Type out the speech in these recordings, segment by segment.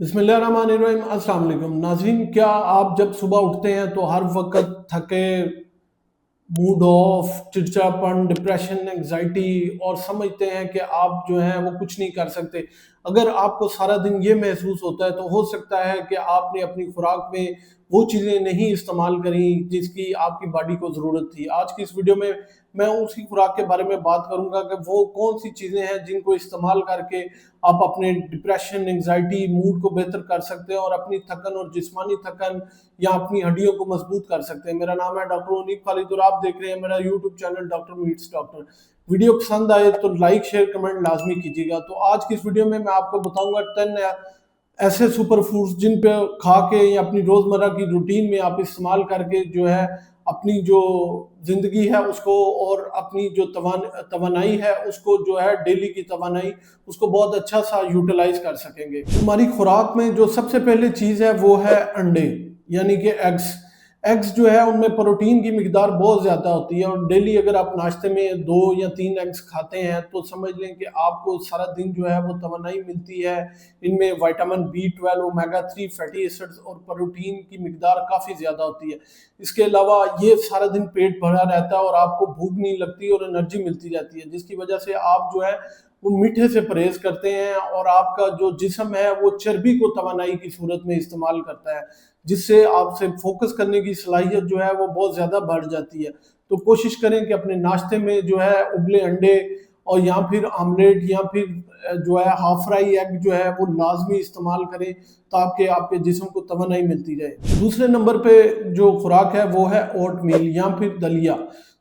बिस्मिल्लाहिर्रहमानिर्रहीम। अस्सलाम वालेकुम नाज़रीन, क्या आप जब सुबह उठते हैं तो हर वक्त थके, मूड ऑफ, चिड़चिड़ापन, डिप्रेशन, एंग्जाइटी और समझते हैं कि आप जो है वो कुछ नहीं कर सकते? अगर आपको सारा दिन ये महसूस होता है तो हो सकता है कि आपने अपनी खुराक में वो चीज़ें नहीं इस्तेमाल करी जिसकी आपकी बॉडी को ज़रूरत थी। आज की इस वीडियो में मैं उसी खुराक के बारे में बात करूंगा कि वो कौन सी चीज़ें हैं जिनको इस्तेमाल करके आप अपने डिप्रेशन, एंग्जाइटी, मूड को बेहतर कर सकते हैं और अपनी थकन और जिस्मानी थकन या अपनी हड्डियों को मजबूत कर सकते हैं। मेरा नाम है डॉक्टर उनीक खालिद और आप देख रहे हैं मेरा YouTube channel doctor meets doctor. Video पसंद आए तो लाइक, शेयर, कमेंट लाजमी कीजिएगा। तो आज की इस वीडियो में मैं आपको बताऊंगा 10 ऐसे सुपर फूड्स जिन पे खा के या अपनी रोजमर्रा की रूटीन में आप इस्तेमाल करके जो है अपनी जो जिंदगी है उसको और अपनी जो तवानाई है उसको जो है डेली की तवानाई उसको बहुत अच्छा सा यूटिलाइज कर सकेंगे। हमारी खुराक में जो सबसे पहले चीज़ है वो है अंडे, यानी कि एग्स। एग्स जो है उनमें प्रोटीन की मिकदार बहुत ज़्यादा होती है और डेली अगर आप नाश्ते में 2 या 3 एग्स खाते हैं तो समझ लें कि आपको सारा दिन जो है वो तवानाई मिलती है। इनमें vitamin B12, omega 3 fatty acids और प्रोटीन की मिकदार काफ़ी ज़्यादा होती है। इसके अलावा ये सारा दिन पेट भरा रहता है और आपको भूख नहीं लगती और एनर्जी मिलती रहती है, जिसकी वजह से आप जो है वो मीठे से परहेज करते हैं और आपका जो जिस्म है वो चर्बी को तवानाई की सूरत में इस्तेमाल करता है, जिससे आपसे फोकस करने की सलाहियत जो है वो बहुत ज़्यादा बढ़ जाती है। तो कोशिश करें कि अपने नाश्ते में जो है उबले अंडे और या फिर आमलेट या फिर जो है हाफ फ्राई एग जो है वो लाजमी इस्तेमाल करें ताकि आपके जिस्म को तवानाई मिलती रहे। दूसरे नंबर पे जो खुराक है वो है ओट मील या फिर दलिया।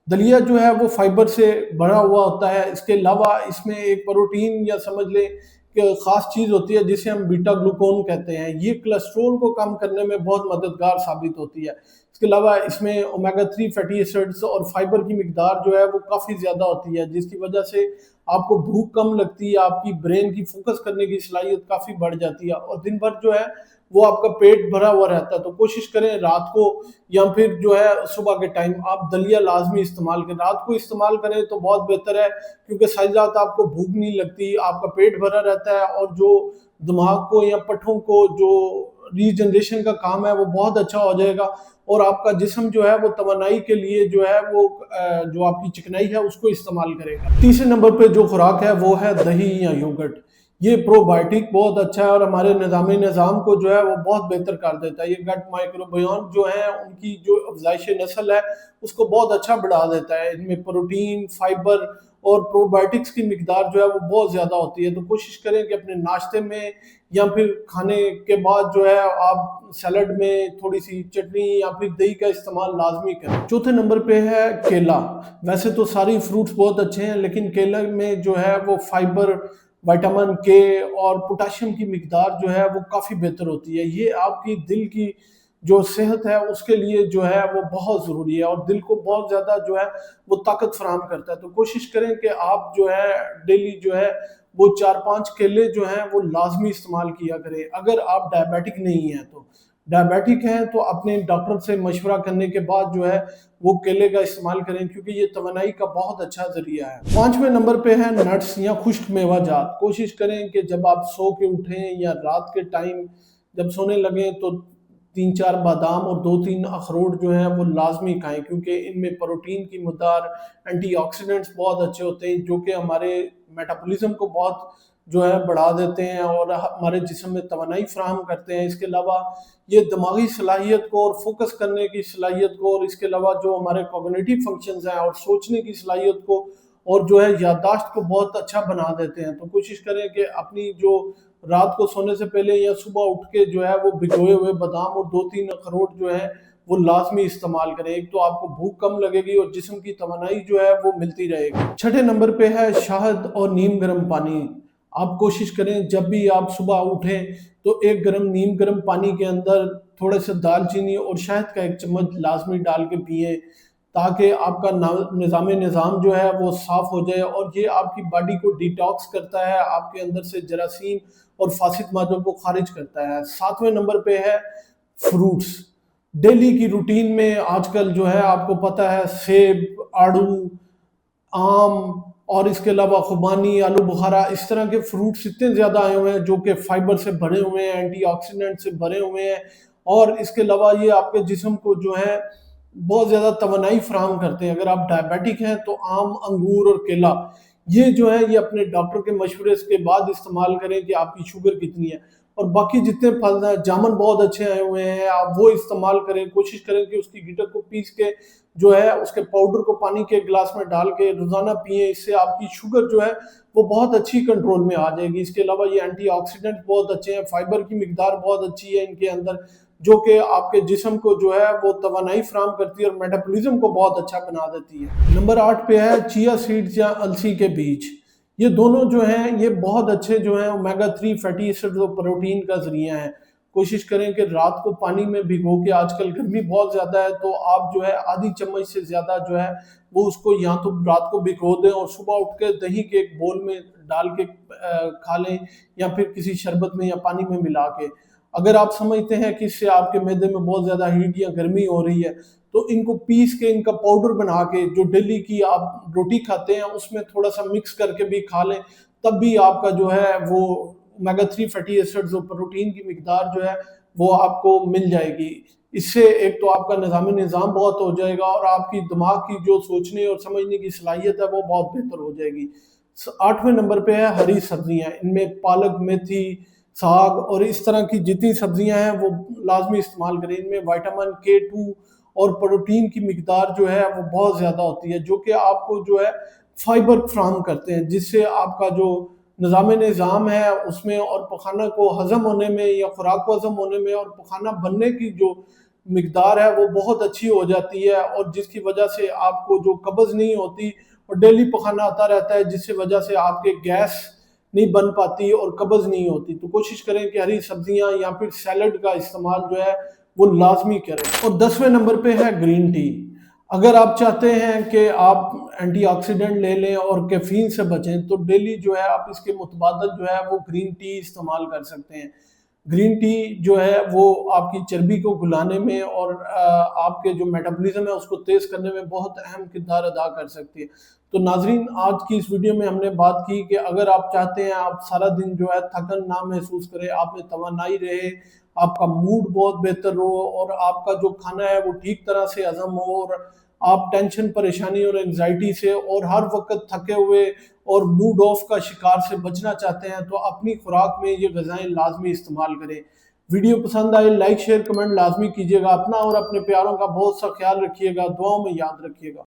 दलिया जो है वो फाइबर से भरा हुआ होता है। इसके अलावा इसमें एक प्रोटीन या समझ लें कि ख़ास चीज़ होती है जिसे हम बीटा ग्लूकोन कहते हैं। ये कोलेस्ट्रॉल को कम करने में बहुत मददगार साबित होती है। इसके अलावा इसमें ओमेगा 3 फैटी एसिड्स और फाइबर की मिकदार जो है वो काफ़ी ज़्यादा होती है, जिसकी वजह से आपको भूख कम लगती है, आपकी ब्रेन की फोकस करने की सलाहियत काफ़ी बढ़ जाती है और दिन भर जो है वो आपका पेट भरा हुआ रहता है। तो कोशिश करें रात को या फिर जो है सुबह के टाइम आप दलिया लाजमी इस्तेमाल करें। रात को इस्तेमाल करें तो बहुत बेहतर है क्योंकि सारी रात आपको भूख नहीं लगती, आपका पेट भरा रहता है और जो दिमाग को या पट्ठों को जो रीजनरेशन का काम है वो बहुत अच्छा हो जाएगा और आपका जिस्म जो है वो तवानाई के लिए जो है वो जो आपकी चिकनाई है उसको इस्तेमाल करेगा। तीसरे नंबर पे जो खुराक है वो है दही या योगर्ट। ये प्रोबायोटिक बहुत अच्छा है और हमारे निज़ाम को जो है वो बहुत बेहतर कर देता है। ये गट माइक्रोबायोम जो है उनकी जो अफजाइश नस्ल है उसको बहुत अच्छा बढ़ा देता है। इनमें प्रोटीन, फाइबर और प्रोबायोटिक्स की मिकदार जो है वो बहुत ज़्यादा होती है। तो कोशिश करें कि अपने नाश्ते में या फिर खाने के बाद जो है आप सैलड में थोड़ी सी चटनी या फिर दही का इस्तेमाल लाजमी करें। चौथे नंबर पे है केला। वैसे तो सारी फ्रूट्स बहुत अच्छे हैं लेकिन केला में जो है वो फाइबर, विटामिन के और पोटाशियम की मिकदार जो है वो काफ़ी बेहतर होती है। ये आपकी दिल की जो सेहत है उसके लिए जो है वो बहुत ज़रूरी है और दिल को बहुत ज़्यादा जो है वो ताकत फराहम करता है। तो कोशिश करें कि आप जो है डेली जो है वो 4-5 केले जो हैं वो लाजमी इस्तेमाल किया करें। अगर आप डायबिटिक नहीं हैं तो डायबिटिक हैं तो अपने डॉक्टर से मशवरा करने के बाद जो है वो केले का इस्तेमाल करें क्योंकि ये तवानाई का बहुत अच्छा जरिया है। 5वें नंबर पे है नट्स या खुश्क मेवा जात। कोशिश करें कि जब आप सो के उठें या रात के टाइम जब सोने लगें तो 3-4 बादाम और 2-3 अखरोट जो हैं वो लाजमी खाएं क्योंकि इनमें प्रोटीन की मकदार, एंटीऑक्सीडेंट्स बहुत अच्छे होते हैं जो कि हमारे मेटाबॉलिज्म को बहुत जो है बढ़ा देते हैं और हमारे जिस्म में तवानाई फराहम करते हैं। इसके अलावा ये दिमागी सलाहियत को और फोकस करने की सलाहियत को और इसके अलावा जो हमारे कॉग्निटिव फंक्शंस हैं और सोचने की सलाहियत को और जो है याददाश्त को बहुत अच्छा बना देते हैं। तो कोशिश करें कि अपनी जो रात को सोने से पहले या सुबह उठ के जो है वो भिगोए हुए बादाम और 2-3 अखरोट जो है वो लाजमी इस्तेमाल करें। एक तो आपको भूख कम लगेगी और जिस्म की तवानाई जो है वो मिलती रहेगी। छठे नंबर पे है शहद और नीम गर्म पानी। आप कोशिश करें जब भी आप सुबह उठें तो एक नीम गर्म पानी के अंदर थोड़े से दालचीनी और शहद का 1 चम्मच लाजमी डाल के पिए ताकि आपका निज़ाम जो है वो साफ़ हो जाए और ये आपकी बॉडी को डिटॉक्स करता है, आपके अंदर से जरासीम और फासिद मादों को खारिज करता है। 7वें नंबर पे है फ्रूट्स। डेली की रूटीन में आजकल जो है आपको पता है सेब, आड़ू, आम और इसके अलावा खुबानी, आलू बुखारा, इस तरह के फ्रूट्स इतने ज़्यादा आए हुए हैं जो कि फाइबर से भरे हुए हैं, एंटीऑक्सीडेंट से भरे हुए हैं। और इसके अलावा ये आपके जिस्म को जो है बहुत ज़्यादा तवानाई फराहम करते हैं। अगर आप डायबिटिक हैं तो आम, अंगूर और केला ये जो है ये अपने डॉक्टर के मशवरे के बाद इस्तेमाल करें कि आपकी शुगर कितनी है। और बाकी जितने फल हैं, जामुन बहुत अच्छे आए हुए हैं, आप वो इस्तेमाल करें। कोशिश करें कि उसकी गिटक को पीस के जो है उसके पाउडर को पानी के गिलास में डाल के रोजाना पिए। इससे आपकी शुगर जो है वो बहुत अच्छी कंट्रोल में आ जाएगी। इसके अलावा ये एंटीऑक्सीडेंट बहुत अच्छे हैं, फाइबर की मिकदार बहुत अच्छी है इनके अंदर, जो कि आपके जिस्म को जो है वो तवानाई फराहम करती है और मेटाबॉलिज्म को बहुत अच्छा बना देती है। नंबर 8 पे है चिया सीड्स या अलसी के बीज। ये दोनों जो हैं ये बहुत अच्छे जो हैं ओमेगा 3 फैटी एसिड्स और प्रोटीन का जरिया है। कोशिश करें कि रात को पानी में भिगो के, आजकल गर्मी बहुत ज़्यादा है तो आप जो है आधी चम्मच से ज़्यादा जो है वो उसको या तो रात को भिगो दें और सुबह उठ के दही के एक बोल में डाल के खा लें, या फिर किसी शरबत में या पानी में मिला के। अगर आप समझते हैं कि इससे आपके मैदे में बहुत ज़्यादा हीट या गर्मी हो रही है तो इनको पीस के इनका पाउडर बना के जो डेली की आप रोटी खाते हैं उसमें थोड़ा सा मिक्स करके भी खा लें, तब भी आपका जो है वो ओमेगा 3 फैटी एसिड्स और प्रोटीन की मिकदार जो है वो आपको मिल जाएगी। इससे एक तो आपका निज़ाम बहुत हो जाएगा और आपकी दिमाग की जो सोचने और समझने की सलाहियत है वो बहुत बेहतर हो जाएगी। 8वें नंबर पे है हरी सब्जियां। इनमें पालक, मेथी, साग और इस तरह की जितनी सब्जियां हैं वो लाजमी इस्तेमाल करें। इनमें विटामिन K2 और प्रोटीन की मिकदार जो है वो बहुत ज़्यादा होती है, जो कि आपको जो है फाइबर फ्राहम करते हैं, जिससे आपका जो निज़ाम है उसमें और पखाना को हज़म होने में या खुराक को हज़म होने में और पखाना बनने की जो मिकदार है वो बहुत अच्छी हो जाती है, और जिसकी वजह से आपको जो कब्ज़ नहीं होती और डेली पखाना आता रहता है, जिससे वजह से आपके गैस नहीं बन पाती और कब्ज़ नहीं होती। तो कोशिश करें कि हरी सब्जियां या फिर सैलड का इस्तेमाल जो है वो लाजमी करें। और 10वें नंबर पे है ग्रीन टी। अगर आप चाहते हैं कि आप एंटीऑक्सीडेंट ले लें और कैफीन से बचें तो डेली जो है आप इसके मुतबादल जो है वो ग्रीन टी इस्तेमाल कर सकते हैं। ग्रीन टी जो है वो आपकी चर्बी को घुलाने में और आपके जो मेटाबॉलिज्म है उसको तेज करने में बहुत अहम किरदार अदा कर सकती है। तो नाजरीन, आज की इस वीडियो में हमने बात की कि अगर आप चाहते हैं आप सारा दिन जो है थकन ना महसूस करें, आप में तवानाई रहे, आपका मूड बहुत बेहतर हो और आपका जो खाना है वो ठीक तरह से हजम हो, और आप टेंशन, परेशानी और एंजाइटी से और हर वक्त थके हुए और मूड ऑफ का शिकार से बचना चाहते हैं तो अपनी खुराक में ये ग़िज़ाएं लाजमी इस्तेमाल करें। वीडियो पसंद आए लाइक शेयर कमेंट लाजमी कीजिएगा। अपना और अपने प्यारों का बहुत सा ख्याल रखिएगा, दुआओं में याद रखिएगा।